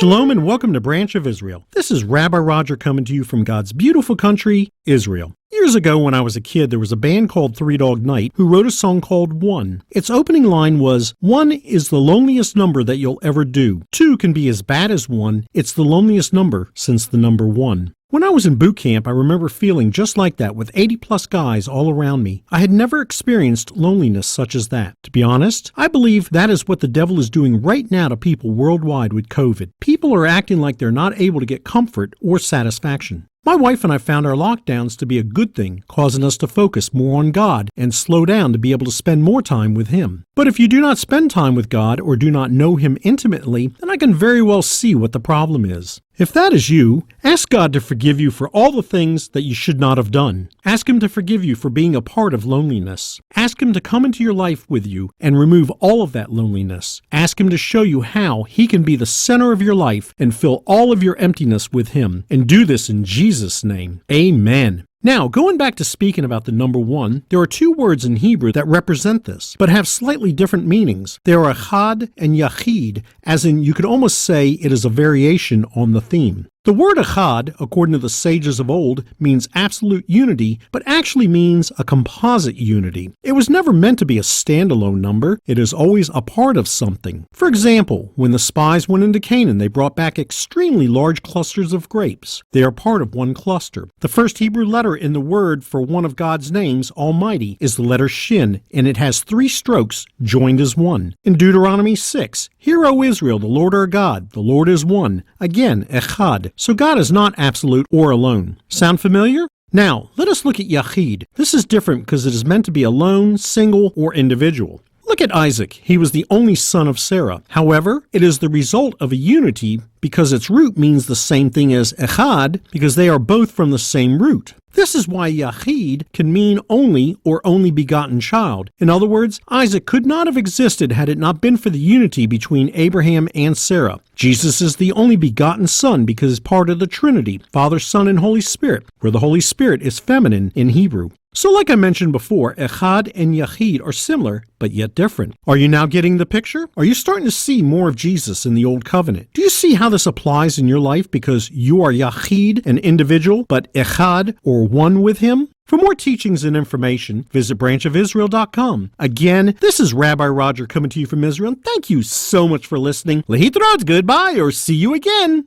Shalom and welcome to Branch of Israel. This is Rabbi Roger coming to you from God's beautiful country, Israel. Years ago when I was a kid, there was a band called Three Dog Night who wrote a song called One. Its opening line was, 1 is the loneliest number that you'll ever do. 2 can be as bad as 1. It's the loneliest number since the number 1. When I was in boot camp, I remember feeling just like that with 80-plus guys all around me. I had never experienced loneliness such as that. To be honest, I believe that is what the devil is doing right now to people worldwide with COVID. People are acting like they're not able to get comfort or satisfaction. My wife and I found our lockdowns to be a good thing, causing us to focus more on God and slow down to be able to spend more time with Him. But if you do not spend time with God or do not know Him intimately, then I can very well see what the problem is. If that is you, ask God to forgive you for all the things that you should not have done. Ask Him to forgive you for being a part of loneliness. Ask Him to come into your life with you and remove all of that loneliness. Ask Him to show you how He can be the center of your life and fill all of your emptiness with Him. And do this in Jesus' name. Amen. Now, going back to speaking about the number 1, there are 2 words in Hebrew that represent this, but have slightly different meanings. They are echad and yachid, as in you could almost say it is a variation on the theme. The word echad, according to the sages of old, means absolute unity, but actually means a composite unity. It was never meant to be a standalone number. It is always a part of something. For example, when the spies went into Canaan, they brought back extremely large clusters of grapes. They are part of one cluster. The first Hebrew letter in the word for one of God's names, Almighty, is the letter Shin, and it has 3 strokes joined as one. In Deuteronomy 6, Hear, O Israel, the Lord our God, the Lord is one. Again, echad. So God is not absolute or alone. Sound familiar? Now, let us look at Yachid. This is different because it is meant to be alone, single, or individual. Look at Isaac. He was the only son of Sarah. However, it is the result of a unity because its root means the same thing as echad because they are both from the same root. This is why Yachid can mean only or only begotten child. In other words, Isaac could not have existed had it not been for the unity between Abraham and Sarah. Jesus is the only begotten Son because he's part of the Trinity, Father, Son, and Holy Spirit, where the Holy Spirit is feminine in Hebrew. So like I mentioned before, echad and yachid are similar, but yet different. Are you now getting the picture? Are you starting to see more of Jesus in the Old Covenant? Do you see how this applies in your life because you are yachid, an individual, but echad, or one with Him? For more teachings and information, visit branchofisrael.com. Again, this is Rabbi Roger coming to you from Israel. Thank you so much for listening. Lehitrot, goodbye, or see you again.